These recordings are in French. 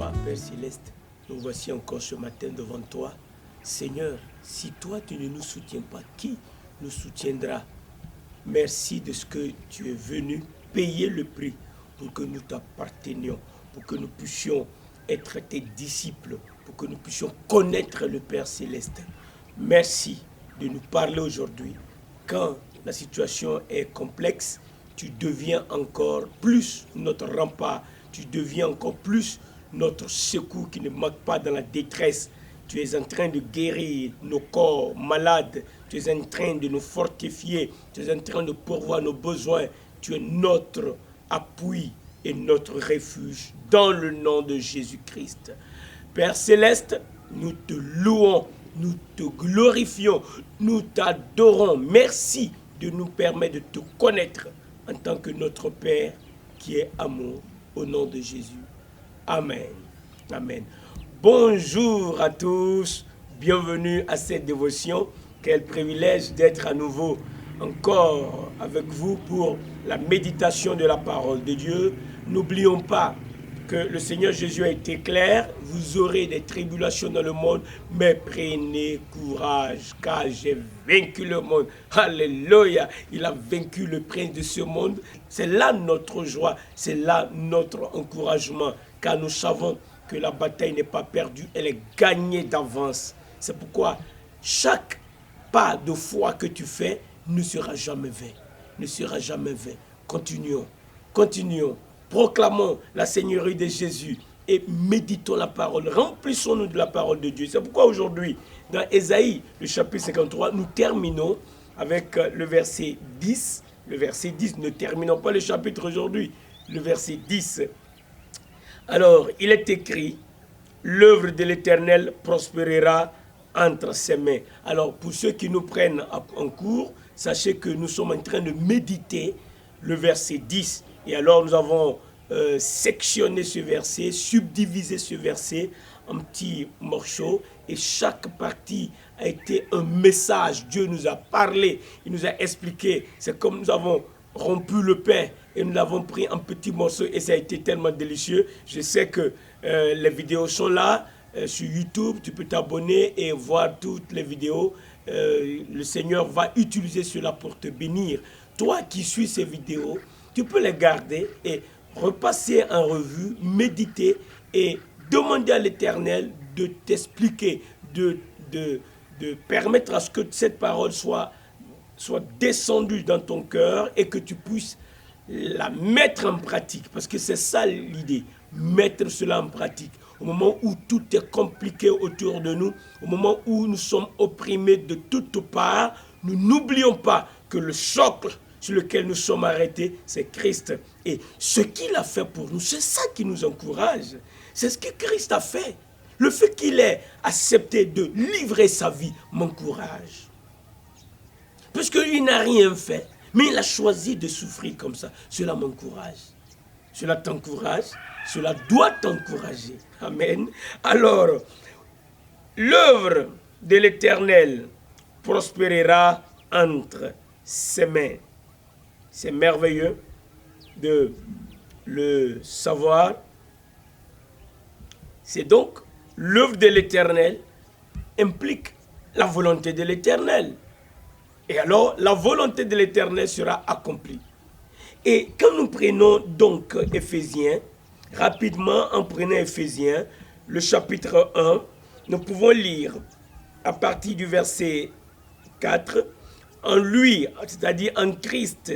toi, Père Céleste. Nous voici encore ce matin devant toi. Seigneur, si toi tu ne nous soutiens pas, qui nous soutiendra? Merci de ce que tu es venu payer le prix pour que nous t'appartenions, pour que nous puissions être tes disciples, pour que nous puissions connaître le Père Céleste. Merci de nous parler aujourd'hui. Quand la situation est complexe, tu deviens encore plus notre rempart, tu deviens encore plus notre secours qui ne manque pas dans la détresse. Tu es en train de guérir nos corps malades, tu es en train de nous fortifier, tu es en train de pourvoir nos besoins. Tu es notre appui et notre refuge dans le nom de Jésus-Christ. Père Céleste, nous te louons, nous te glorifions, nous t'adorons. Merci de nous permettre de te connaître en tant que notre Père qui est amour, au nom de Jésus. Amen. Amen. Bonjour à tous, bienvenue à cette dévotion. Quel privilège d'être à nouveau encore avec vous pour la méditation de la parole de Dieu. N'oublions pas que le Seigneur Jésus a été clair, vous aurez des tribulations dans le monde, mais prenez courage, car j'ai vaincu le monde. Alléluia, il a vaincu le prince de ce monde. C'est là notre joie, c'est là notre encouragement, car nous savons que la bataille n'est pas perdue, elle est gagnée d'avance. C'est pourquoi chaque pas de foi que tu fais ne sera jamais vain, ne sera jamais vain. Continuons, continuons. Proclamons la Seigneurie de Jésus et méditons la parole. Remplissons-nous de la parole de Dieu. C'est pourquoi aujourd'hui, dans Ésaïe, le chapitre 53, nous terminons avec le verset 10. Le verset 10, ne terminons pas le chapitre aujourd'hui. Le verset 10. Alors, il est écrit, l'œuvre de l'Éternel prospérera entre ses mains. Alors, pour ceux qui nous prennent en cours, sachez que nous sommes en train de méditer le verset 10. Et alors nous avons sectionné ce verset, subdivisé ce verset en petits morceaux. Et chaque partie a été un message. Dieu nous a parlé, il nous a expliqué. C'est comme nous avons rompu le pain et nous l'avons pris en petits morceaux. Et ça a été tellement délicieux. Je sais que les vidéos sont là sur YouTube. Tu peux t'abonner et voir toutes les vidéos. Le Seigneur va utiliser cela pour te bénir. Toi qui suis ces vidéos, tu peux les garder et repasser en revue, méditer et demander à l'Éternel de t'expliquer, de permettre à ce que cette parole soit descendue dans ton cœur et que tu puisses la mettre en pratique. Parce que c'est ça l'idée, mettre cela en pratique. Au moment où tout est compliqué autour de nous, au moment où nous sommes opprimés de toutes parts, nous n'oublions pas que le socle sur lequel nous sommes arrêtés, c'est Christ. Et ce qu'il a fait pour nous, c'est ça qui nous encourage. C'est ce que Christ a fait. Le fait qu'il ait accepté de livrer sa vie m'encourage. Parce qu'il n'a rien fait, mais il a choisi de souffrir comme ça. Cela m'encourage. Cela t'encourage. Cela doit t'encourager. Amen. Alors, l'œuvre de l'Éternel prospérera entre ses mains. C'est merveilleux de le savoir. C'est donc l'œuvre de l'Éternel implique la volonté de l'Éternel. Et alors, la volonté de l'Éternel sera accomplie. Et quand nous prenons donc Éphésiens, rapidement en prenant Éphésiens, le chapitre 1, nous pouvons lire à partir du verset 4, en lui, c'est-à-dire en Christ,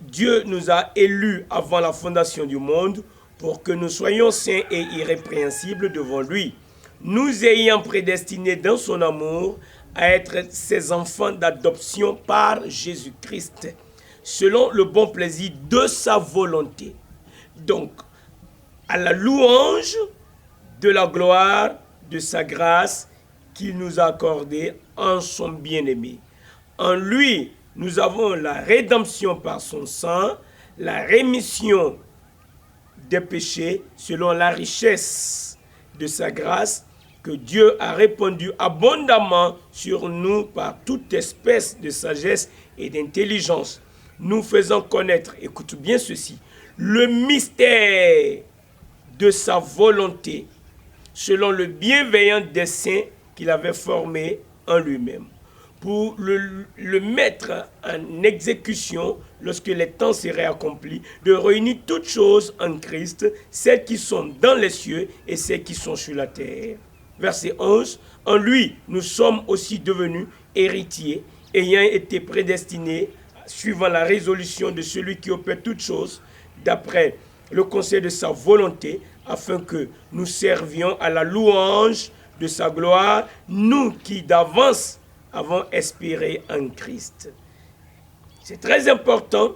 Dieu nous a élus avant la fondation du monde pour que nous soyons saints et irrépréhensibles devant lui, nous ayant prédestinés dans son amour à être ses enfants d'adoption par Jésus-Christ, selon le bon plaisir de sa volonté. Donc, à la louange de la gloire de sa grâce qu'il nous a accordée en son bien-aimé. En lui, nous avons la rédemption par son sang, la rémission des péchés selon la richesse de sa grâce que Dieu a répandu abondamment sur nous par toute espèce de sagesse et d'intelligence. Nous faisons connaître, écoute bien ceci, le mystère de sa volonté, selon le bienveillant dessein qu'il avait formé en lui-même, pour le mettre en exécution lorsque les temps seraient accomplis, de réunir toutes choses en Christ, celles qui sont dans les cieux et celles qui sont sur la terre. Verset 11, en lui, nous sommes aussi devenus héritiers, ayant été prédestinés, suivant la résolution de celui qui opère toutes choses, d'après le conseil de sa volonté, afin que nous servions à la louange de sa gloire, nous qui d'avance avons espéré en Christ. C'est très important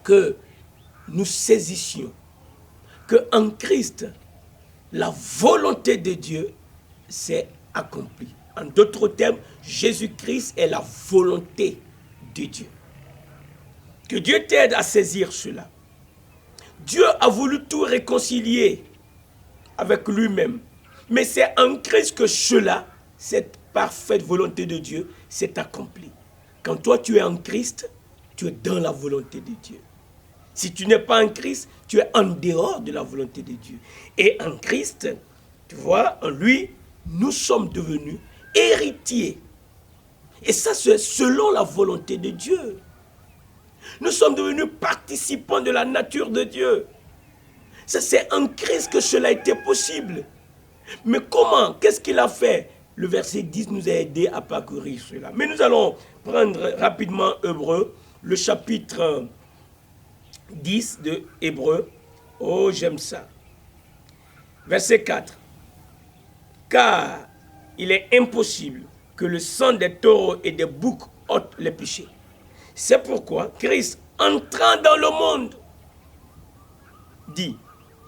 que nous saisissions que en Christ, la volonté de Dieu s'est accomplie. En d'autres termes, Jésus-Christ est la volonté de Dieu. Que Dieu t'aide à saisir cela. Dieu a voulu tout réconcilier avec lui-même. Mais c'est en Christ que cela, cette parfaite volonté de Dieu, s'est accomplie. Quand toi tu es en Christ, tu es dans la volonté de Dieu. Si tu n'es pas en Christ, tu es en dehors de la volonté de Dieu. Et en Christ, tu vois, en lui, nous sommes devenus héritiers. Et ça, c'est selon la volonté de Dieu. Nous sommes devenus participants de la nature de Dieu. Ça, c'est en Christ que cela a été possible. Mais comment? Qu'est-ce qu'il a fait? Le verset 10 nous a aidé à parcourir cela. Mais nous allons prendre rapidement Hébreux, le chapitre 10 de Hébreux. Oh, j'aime ça. Verset 4. Car il est impossible que le sang des taureaux et des boucs ôte les péchés. C'est pourquoi Christ, entrant dans le monde, dit,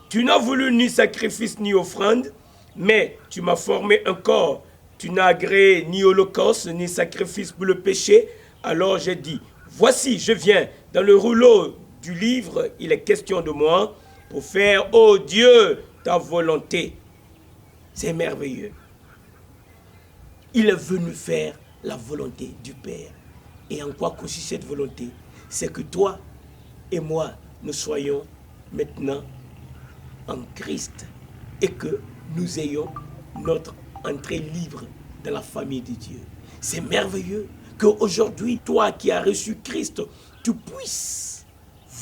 tu n'as voulu ni sacrifice ni offrande, mais tu m'as formé un corps. Tu n'as agréé ni holocauste ni sacrifice pour le péché. Alors j'ai dit, voici, je viens. Dans le rouleau du livre, il est question de moi pour faire, ô Dieu, ta volonté. C'est merveilleux. Il est venu faire la volonté du Père. Et en quoi consiste cette volonté? C'est que toi et moi, nous soyons maintenant en Christ et que nous ayons notre entrée libre dans la famille de Dieu. C'est merveilleux qu'aujourd'hui, toi qui as reçu Christ, tu puisses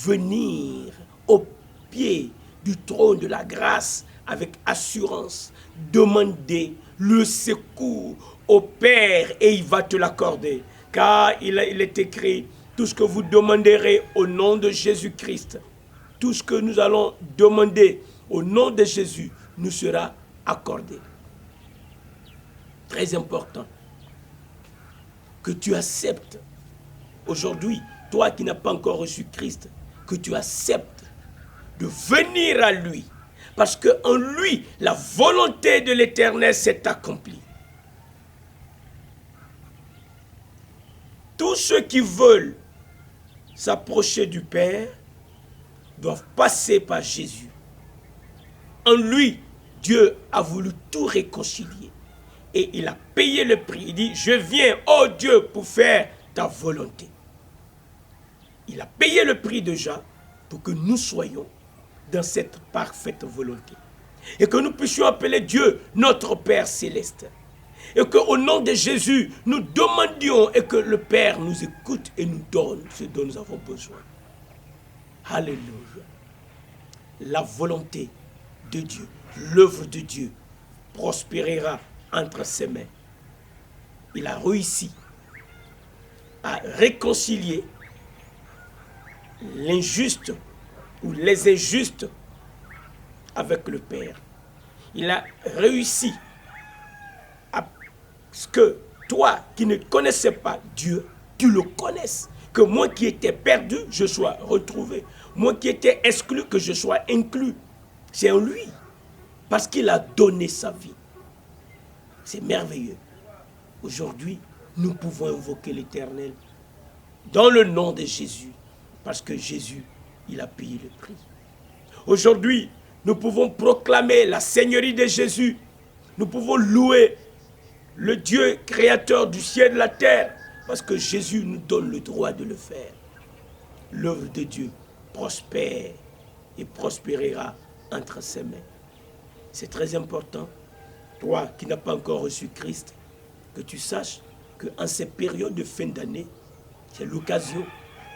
venir au pied du trône de la grâce avec assurance, demander le secours au Père et il va te l'accorder. Car il est écrit, tout ce que vous demanderez au nom de Jésus-Christ, tout ce que nous allons demander au nom de Jésus nous sera accordé. Très important que tu acceptes aujourd'hui, toi qui n'as pas encore reçu Christ, que tu acceptes de venir à lui. Parce qu'en lui, la volonté de l'Éternel s'est accomplie. Tous ceux qui veulent s'approcher du Père doivent passer par Jésus. En lui, Dieu a voulu tout réconcilier. Et il a payé le prix. Il dit, je viens, oh Dieu, pour faire ta volonté. Il a payé le prix déjà pour que nous soyons dans cette parfaite volonté. Et que nous puissions appeler Dieu notre Père céleste. Et qu'au nom de Jésus, nous demandions et que le Père nous écoute et nous donne ce dont nous avons besoin. Alléluia. La volonté de Dieu, l'œuvre de Dieu prospérera entre ses mains. Il a réussi à réconcilier l'injuste ou les injustes avec le Père. Il a réussi à ce que toi qui ne connaissais pas Dieu, tu le connaisses. Que moi qui étais perdu, je sois retrouvé. Moi qui étais exclu, que je sois inclus. C'est en lui. Parce qu'il a donné sa vie. C'est merveilleux. Aujourd'hui, nous pouvons invoquer l'Éternel dans le nom de Jésus. Parce que Jésus, il a payé le prix. Aujourd'hui, nous pouvons proclamer la Seigneurie de Jésus. Nous pouvons louer le Dieu créateur du ciel et de la terre. Parce que Jésus nous donne le droit de le faire. L'œuvre de Dieu prospère et prospérera entre ses mains. C'est très important, toi qui n'as pas encore reçu Christ, que tu saches qu'en ces périodes de fin d'année, c'est l'occasion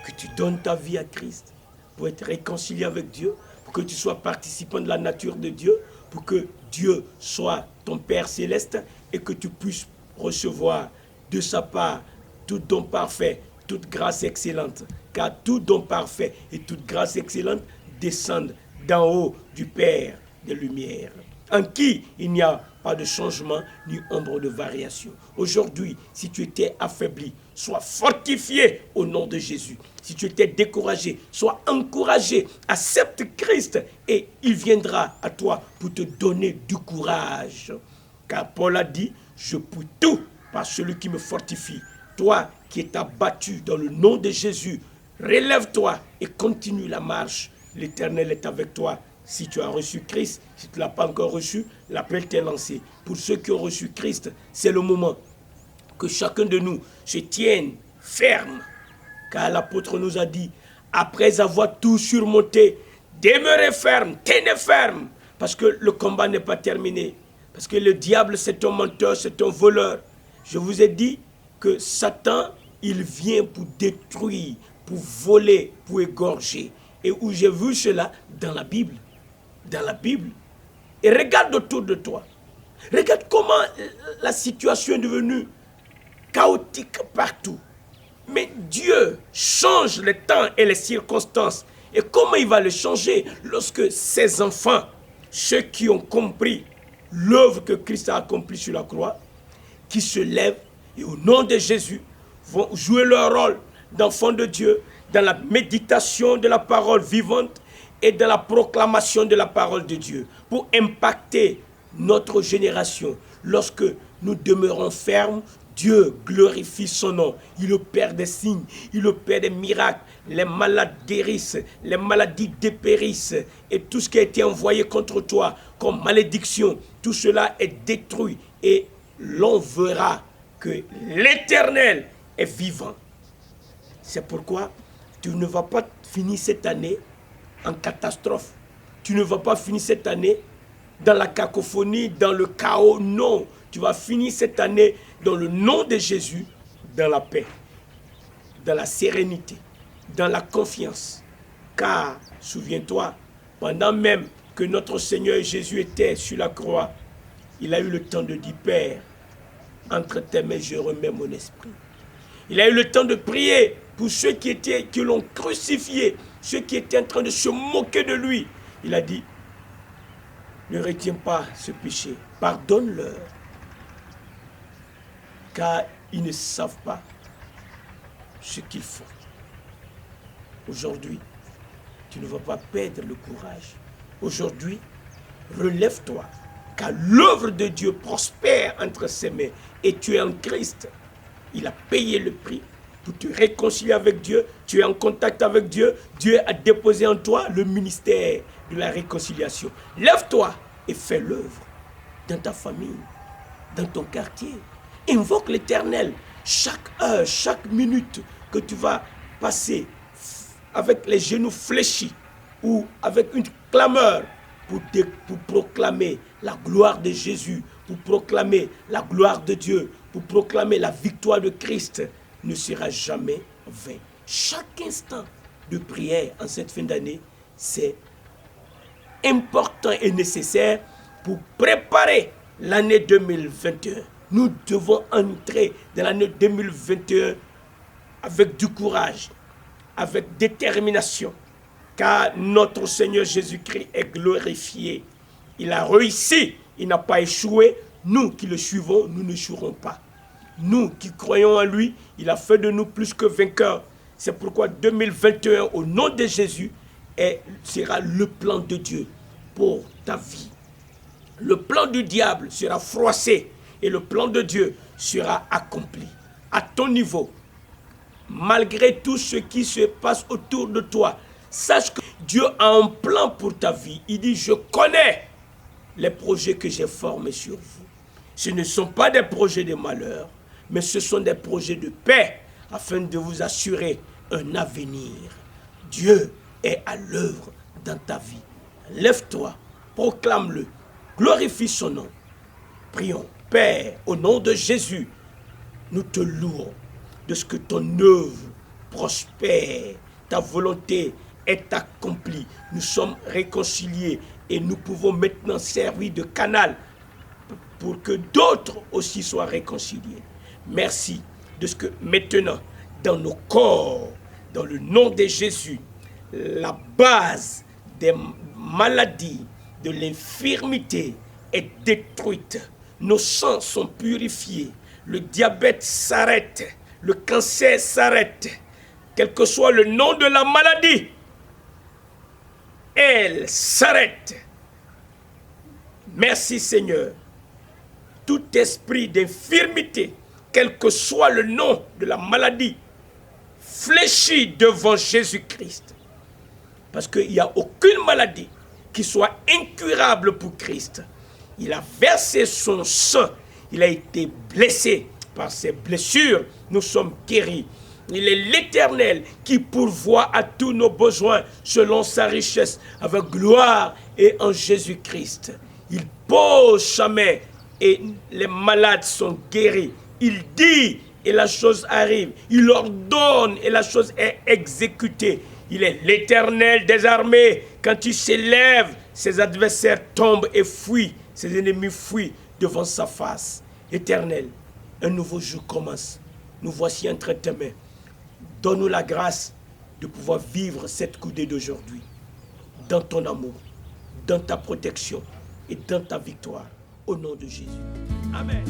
que tu donnes ta vie à Christ pour être réconcilié avec Dieu, pour que tu sois participant de la nature de Dieu, pour que Dieu soit ton Père céleste et que tu puisses recevoir de sa part tout don parfait, toute grâce excellente. Car tout don parfait et toute grâce excellente descendent d'en haut du Père des Lumières, en qui il n'y a pas de changement ni ombre de variation. Aujourd'hui, si tu étais affaibli, sois fortifié au nom de Jésus. Si tu étais découragé, sois encouragé. Accepte Christ et il viendra à toi pour te donner du courage. Car Paul a dit, je peux tout par celui qui me fortifie. Toi qui es abattu dans le nom de Jésus, relève-toi et continue la marche. L'Éternel est avec toi. Si tu as reçu Christ, si tu ne l'as pas encore reçu, l'appel t'est lancé. Pour ceux qui ont reçu Christ, c'est le moment que chacun de nous se tienne ferme. Car l'apôtre nous a dit, après avoir tout surmonté, demeurez ferme, tenez ferme. Parce que le combat n'est pas terminé. Parce que le diable, c'est un menteur, c'est un voleur. Je vous ai dit que Satan, il vient pour détruire, pour voler, pour égorger. Et où j'ai vu cela dans la Bible. Dans la Bible. Et regarde autour de toi. Regarde comment la situation est devenue chaotique partout. Mais Dieu change les temps et les circonstances. Et comment il va le changer lorsque ses enfants, ceux qui ont compris l'œuvre que Christ a accomplie sur la croix, qui se lèvent et au nom de Jésus vont jouer leur rôle d'enfants de Dieu dans la méditation de la parole vivante et dans la proclamation de la parole de Dieu pour impacter notre génération. Lorsque nous demeurons fermes, Dieu glorifie son nom. Il opère des signes, il opère des miracles. Les malades guérissent, les maladies dépérissent. Et tout ce qui a été envoyé contre toi comme malédiction, tout cela est détruit. Et l'on verra que l'Éternel est vivant. C'est pourquoi tu ne vas pas finir cette année en catastrophe. Tu ne vas pas finir cette année dans la cacophonie, dans le chaos. Non, tu vas finir cette année dans le nom de Jésus, dans la paix, dans la sérénité, dans la confiance. Car, souviens-toi, pendant même que notre Seigneur Jésus était sur la croix, il a eu le temps de dire, Père, entre tes mains, je remets mon esprit. Il a eu le temps de prier pour ceux qui l'ont crucifié, ceux qui étaient en train de se moquer de lui. Il a dit, ne retiens pas ce péché, pardonne-leur, car ils ne savent pas ce qu'ils font. Aujourd'hui, tu ne vas pas perdre le courage. Aujourd'hui, relève-toi, car l'œuvre de Dieu prospère entre ses mains et tu es en Christ. Il a payé le prix pour te réconcilier avec Dieu. Tu es en contact avec Dieu. Dieu a déposé en toi le ministère de la réconciliation. Lève-toi et fais l'œuvre dans ta famille, dans ton quartier. Invoque l'Éternel chaque heure, chaque minute que tu vas passer avec les genoux fléchis ou avec une clameur pour proclamer la gloire de Jésus, pour proclamer la gloire de Dieu, pour proclamer la victoire de Christ, ne sera jamais vain. Chaque instant de prière en cette fin d'année, c'est important et nécessaire pour préparer l'année 2021. Nous devons entrer dans l'année 2021 avec du courage, avec détermination, car notre Seigneur Jésus-Christ est glorifié. Il a réussi, il n'a pas échoué. Nous qui le suivons, nous n'échouerons pas. Nous qui croyons en lui, il a fait de nous plus que vainqueurs. C'est pourquoi 2021, au nom de Jésus, sera le plan de Dieu pour ta vie. Le plan du diable sera froissé et le plan de Dieu sera accompli. À ton niveau, malgré tout ce qui se passe autour de toi, sache que Dieu a un plan pour ta vie. Il dit, je connais les projets que j'ai formés sur vous. Ce ne sont pas des projets de malheur, mais ce sont des projets de paix, afin de vous assurer un avenir. Dieu est à l'œuvre dans ta vie. Lève-toi proclame-le, glorifie son nom. Prions. Père, au nom de Jésus, nous te louons de ce que ton œuvre prospère, ta volonté est accomplie. Nous sommes réconciliés et nous pouvons maintenant servir de canal pour que d'autres aussi soient réconciliés. Merci de ce que maintenant, dans nos corps, dans le nom de Jésus, la base des maladies, de l'infirmité est détruite. Nos sangs sont purifiés. Le diabète s'arrête. Le cancer s'arrête. Quel que soit le nom de la maladie, elle s'arrête. Merci Seigneur. Tout esprit d'infirmité, quel que soit le nom de la maladie, fléchit devant Jésus-Christ. Parce qu'il n'y a aucune maladie qui soit incurable pour Christ. Il a versé son sang. Il a été blessé. Par ses blessures, nous sommes guéris. Il est l'Éternel qui pourvoit à tous nos besoins selon sa richesse, avec gloire et en Jésus-Christ. Il pose sa main et les malades sont guéris. Il dit et la chose arrive. Il ordonne et la chose est exécutée. Il est l'Éternel des armées. Quand il s'élève, ses adversaires tombent et fuient. Ses ennemis fuient devant sa face. Éternel, un nouveau jour commence. Nous voici entre tes mains. Donne-nous la grâce de pouvoir vivre cette coudée d'aujourd'hui dans ton amour, dans ta protection et dans ta victoire. Au nom de Jésus. Amen.